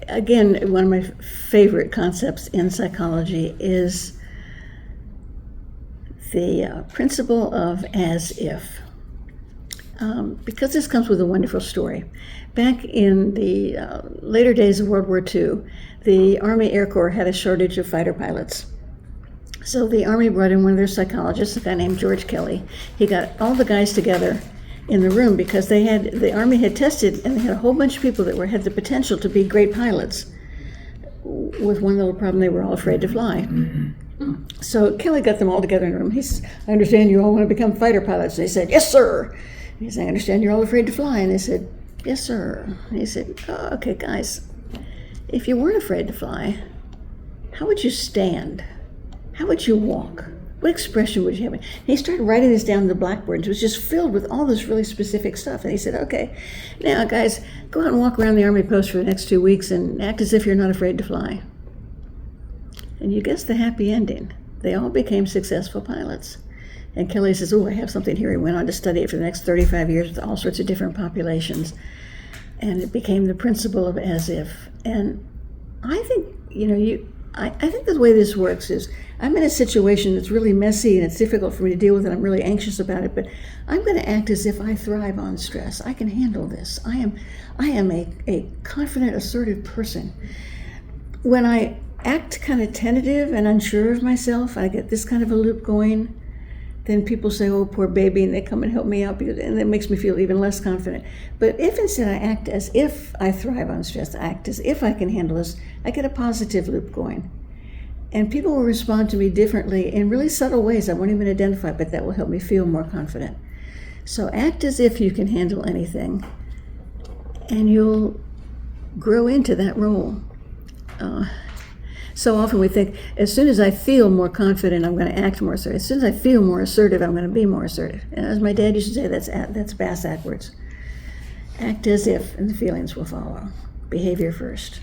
again, one of my favorite concepts in psychology is the principle of as if. Because this comes with a wonderful story. Back in the later days of World War II, the Army Air Corps had a shortage of fighter pilots. So the Army brought in one of their psychologists, a guy named George Kelly. He got all the guys together in the room because the Army had tested, and they had a whole bunch of people that had the potential to be great pilots. With one little problem, they were all afraid to fly. So Kelly got them all together in a room. He said, I understand you all want to become fighter pilots. And they said, yes, sir. And he said, I understand you're all afraid to fly. And they said, yes, sir. And he said, oh, okay, guys, if you weren't afraid to fly, how would you stand? How would you walk? What expression would you have? And he started writing this down on the blackboard. It was just filled with all this really specific stuff. And he said, okay, now guys, go out and walk around the Army post for the next 2 weeks and act as if you're not afraid to fly. And you guess the happy ending. They all became successful pilots. And Kelly says, oh, I have something here. He went on to study it for the next 35 years with all sorts of different populations. And it became the principle of as if. And I think, I think the way this works is I'm in a situation that's really messy and it's difficult for me to deal with and I'm really anxious about it, but I'm going to act as if I thrive on stress. I can handle this. I am a confident, assertive person. When I act kind of tentative and unsure of myself, I get this kind of a loop going, then people say, oh, poor baby, and they come and help me out, and that makes me feel even less confident. But if instead I act as if I thrive on stress, I act as if I can handle this, I get a positive loop going. And people will respond to me differently in really subtle ways I won't even identify, but that will help me feel more confident. So act as if you can handle anything, and you'll grow into that role. So often we think, as soon as I feel more confident, I'm going to act more assertive. As soon as I feel more assertive, I'm going to be more assertive. And as my dad used to say, that's bass backwards. Act as if, and the feelings will follow. Behavior first.